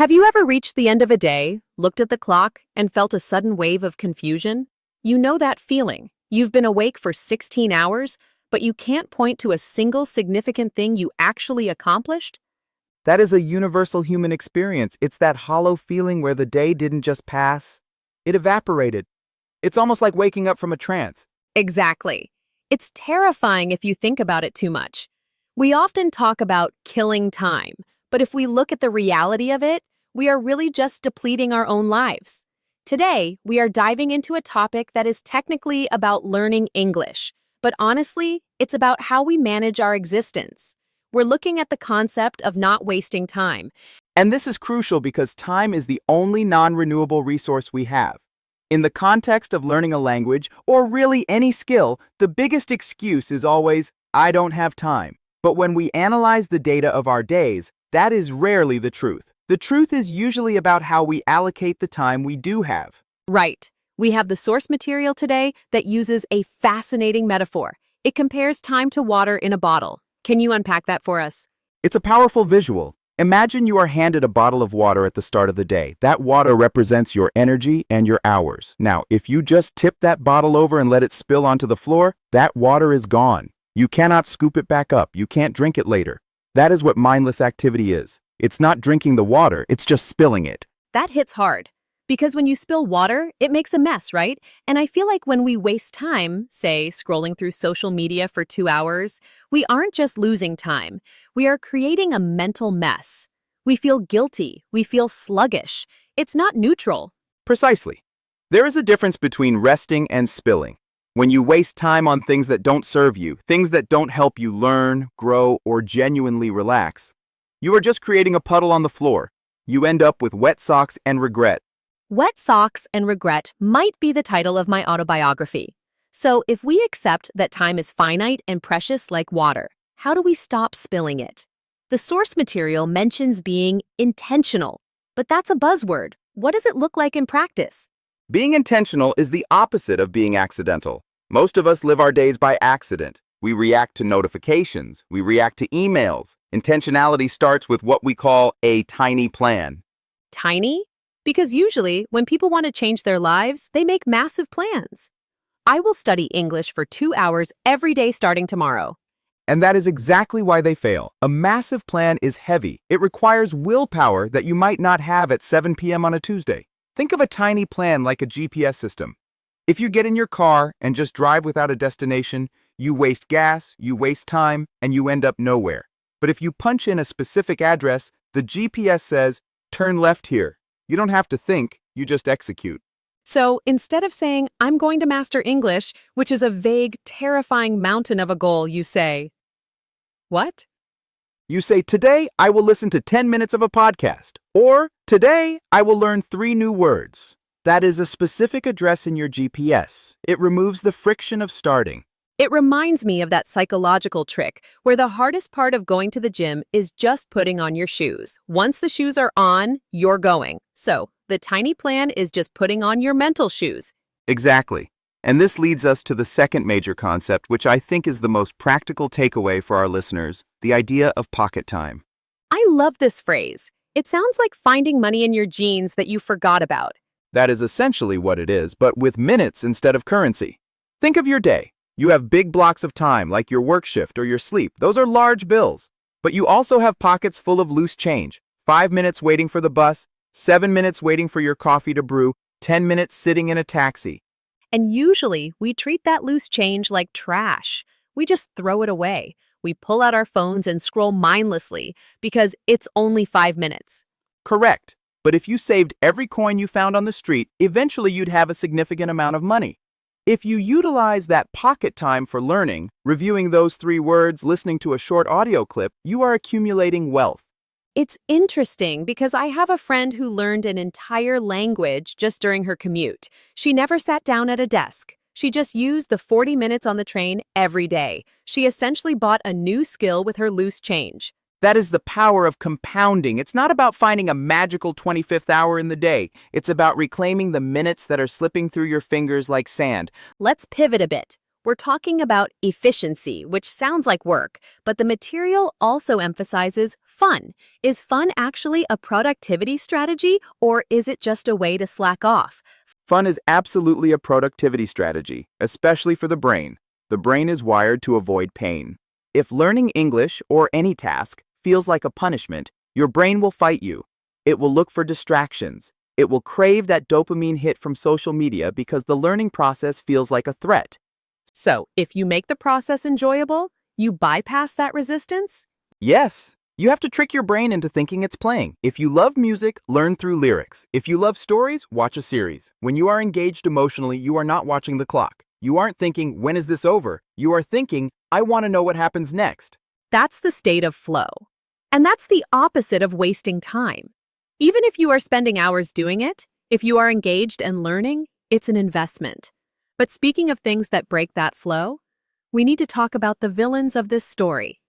Have you ever reached the end of a day, looked at the clock, and felt a sudden wave of confusion? You know that feeling. You've been awake for 16 hours, but you can't point to a single significant thing you actually accomplished? That is a universal human experience. It's that hollow feeling where the day didn't just pass, it evaporated. It's almost like waking up from a trance. Exactly. It's terrifying if you think about it too much. We often talk about killing time, but if we look at the reality of it, we are really just depleting our own lives. Today, we are diving into a topic that is technically about learning English, but honestly, it's about how we manage our existence. We're looking at the concept of not wasting time. And this is crucial because time is the only non-renewable resource we have. In the context of learning a language, or really any skill, the biggest excuse is always, I don't have time. But when we analyze the data of our days, that is rarely the truth. The truth is usually about how we allocate the time we do have. Right. We have the source material today that uses a fascinating metaphor. It compares time to water in a bottle. Can you unpack that for us? It's a powerful visual. Imagine you are handed a bottle of water at the start of the day. That water represents your energy and your hours. Now, if you just tip that bottle over and let it spill onto the floor, that water is gone. You cannot scoop it back up. You can't drink it later. That is what mindless activity is. It's not drinking the water, it's just spilling it. That hits hard. Because when you spill water, it makes a mess, right? And I feel like when we waste time, say, scrolling through social media for 2 hours, we aren't just losing time. We are creating a mental mess. We feel guilty. We feel sluggish. It's not neutral. Precisely. There is a difference between resting and spilling. When you waste time on things that don't serve you, things that don't help you learn, grow, or genuinely relax, you are just creating a puddle on the floor. You end up with wet socks and regret. Wet Socks and Regret might be the title of my autobiography. So if we accept that time is finite and precious like water, how do we stop spilling it? The source material mentions being intentional, but that's a buzzword. What does it look like in practice? Being intentional is the opposite of being accidental. Most of us live our days by accident. We react to notifications. We react to emails. Intentionality starts with what we call a tiny plan. Tiny? Because usually, when people want to change their lives, they make massive plans. I will study English for 2 hours every day starting tomorrow. And that is exactly why they fail. A massive plan is heavy. It requires willpower that you might not have at 7 p.m. on a Tuesday. Think of a tiny plan like a GPS system. If you get in your car and just drive without a destination, you waste gas, you waste time, and you end up nowhere. But if you punch in a specific address, the GPS says, turn left here. You don't have to think, you just execute. So instead of saying, I'm going to master English, which is a vague, terrifying mountain of a goal, you say, what? You say, today I will listen to 10 minutes of a podcast. Or, today I will learn 3 new words. That is a specific address in your GPS. It removes the friction of starting. It reminds me of that psychological trick where the hardest part of going to the gym is just putting on your shoes. Once the shoes are on, you're going. So, the tiny plan is just putting on your mental shoes. Exactly. And this leads us to the second major concept, which I think is the most practical takeaway for our listeners, the idea of pocket time. I love this phrase. It sounds like finding money in your jeans that you forgot about. That is essentially what it is, but with minutes instead of currency. Think of your day. You have big blocks of time, like your work shift or your sleep. Those are large bills. But you also have pockets full of loose change. 5 minutes waiting for the bus, 7 minutes waiting for your coffee to brew, 10 minutes sitting in a taxi. And usually, we treat that loose change like trash. We just throw it away. We pull out our phones and scroll mindlessly because it's only 5 minutes. Correct. But if you saved every coin you found on the street, eventually you'd have a significant amount of money. If you utilize that pocket time for learning, reviewing those 3 words, listening to a short audio clip, you are accumulating wealth. It's interesting because I have a friend who learned an entire language just during her commute. She never sat down at a desk. She just used the 40 minutes on the train every day. She essentially bought a new skill with her loose change. That is the power of compounding. It's not about finding a magical 25th hour in the day. It's about reclaiming the minutes that are slipping through your fingers like sand. Let's pivot a bit. We're talking about efficiency, which sounds like work, but the material also emphasizes fun. Is fun actually a productivity strategy, or is it just a way to slack off? Fun is absolutely a productivity strategy, especially for the brain. The brain is wired to avoid pain. If learning English or any task feels like a punishment, your brain will fight you. It will look for distractions. It will crave that dopamine hit from social media because the learning process feels like a threat. So, if you make the process enjoyable, you bypass that resistance? Yes, you have to trick your brain into thinking it's playing. If you love music, learn through lyrics. If you love stories, watch a series. When you are engaged emotionally, you are not watching the clock. You aren't thinking, when is this over? You are thinking, I want to know what happens next. That's the state of flow. And that's the opposite of wasting time. Even if you are spending hours doing it, if you are engaged and learning, it's an investment. But speaking of things that break that flow, we need to talk about the villains of this story,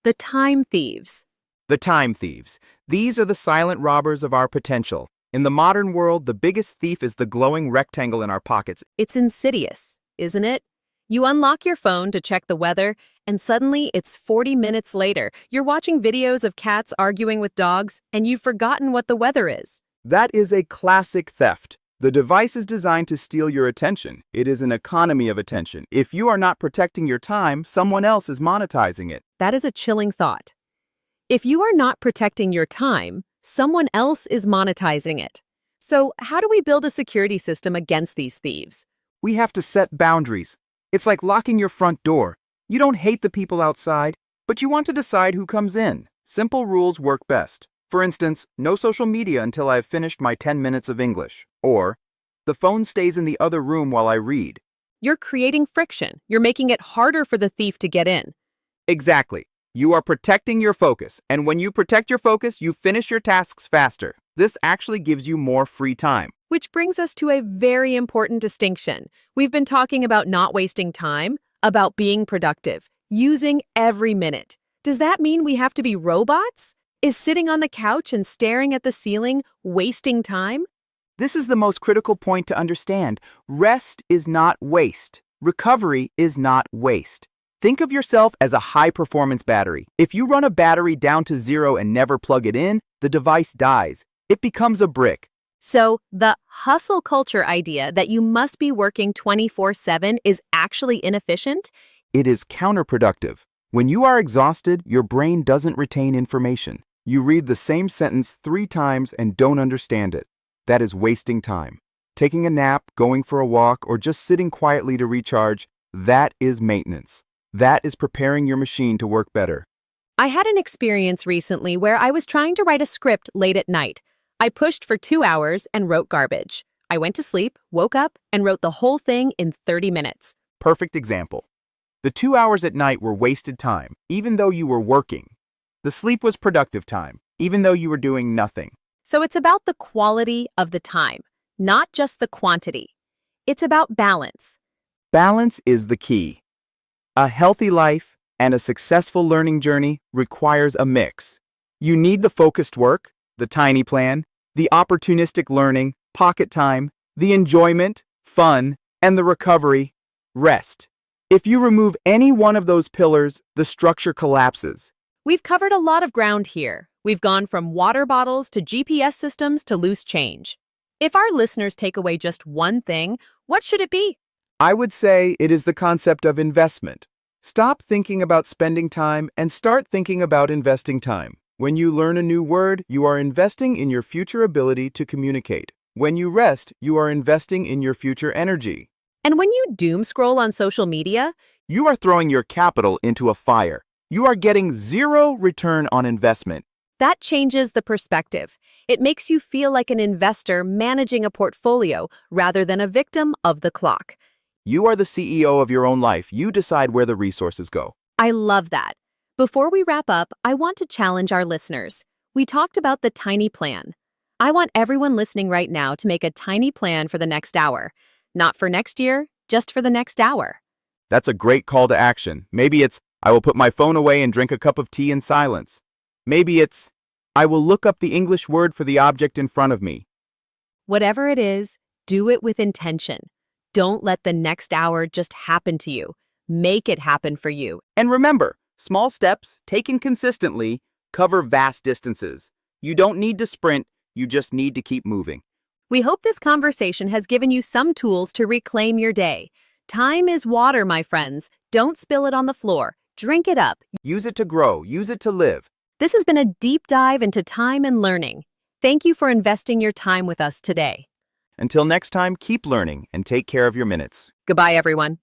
the time thieves. The time thieves. These are the silent robbers of our potential. In the modern world, the biggest thief is the glowing rectangle in our pockets. It's insidious, isn't it? You unlock your phone to check the weather, and suddenly it's 40 minutes later. You're watching videos of cats arguing with dogs, and you've forgotten what the weather is. That is a classic theft. The device is designed to steal your attention. It is an economy of attention. If you are not protecting your time, someone else is monetizing it. That is a chilling thought. If you are not protecting your time, someone else is monetizing it. So, how do we build a security system against these thieves? We have to set boundaries. It's like locking your front door. You don't hate the people outside, but you want to decide who comes in. Simple rules work best. For instance, no social media until I've finished my 10 minutes of English. Or, the phone stays in the other room while I read. You're creating friction. You're making it harder for the thief to get in. Exactly. You are protecting your focus, and when you protect your focus, you finish your tasks faster. This actually gives you more free time. Which brings us to a very important distinction. We've been talking about not wasting time, about being productive, using every minute. Does that mean we have to be robots? Is sitting on the couch and staring at the ceiling wasting time? This is the most critical point to understand. Rest is not waste. Recovery is not waste. Think of yourself as a high-performance battery. If you run a battery down to zero and never plug it in, the device dies. It becomes a brick. So, the hustle culture idea that you must be working 24/7 is actually inefficient? It is counterproductive. When you are exhausted, your brain doesn't retain information. You read the same sentence 3 times and don't understand it. That is wasting time. Taking a nap, going for a walk, or just sitting quietly to recharge, that is maintenance. That is preparing your machine to work better. I had an experience recently where I was trying to write a script late at night. I pushed for 2 hours and wrote garbage. I went to sleep, woke up, and wrote the whole thing in 30 minutes. Perfect example. The 2 hours at night were wasted time, even though you were working. The sleep was productive time, even though you were doing nothing. So it's about the quality of the time, not just the quantity. It's about balance. Balance is the key. A healthy life and a successful learning journey requires a mix. You need the focused work, the tiny plan, the opportunistic learning, pocket time, the enjoyment, fun, and the recovery, rest. If you remove any one of those pillars, the structure collapses. We've covered a lot of ground here. We've gone from water bottles to GPS systems to loose change. If our listeners take away just one thing, what should it be? I would say it is the concept of investment. Stop thinking about spending time and start thinking about investing time. When you learn a new word, you are investing in your future ability to communicate. When you rest, you are investing in your future energy. And when you doom scroll on social media, You are throwing your capital into a fire. You are getting zero return on investment. that changes the perspective. It makes you feel like an investor managing a portfolio rather than a victim of the clock. You are the CEO of your own life. You decide where the resources go. I love that. Before we wrap up, I want to challenge our listeners. We talked about the tiny plan. I want everyone listening right now to make a tiny plan for the next hour. Not for next year, just for the next hour. That's a great call to action. Maybe it's, I will put my phone away and drink a cup of tea in silence. Maybe it's, I will look up the English word for the object in front of me. Whatever it is, do it with intention. Don't let the next hour just happen to you. Make it happen for you. And remember, small steps taken consistently cover vast distances. You don't need to sprint, you just need to keep moving. We hope this conversation has given you some tools to reclaim your day. Time is water, my friends. Don't spill it on the floor. Drink it up. Use it to grow, use it to live. This has been a deep dive into time and learning. Thank you for investing your time with us today. Until next time, keep learning and take care of your minutes. Goodbye, everyone.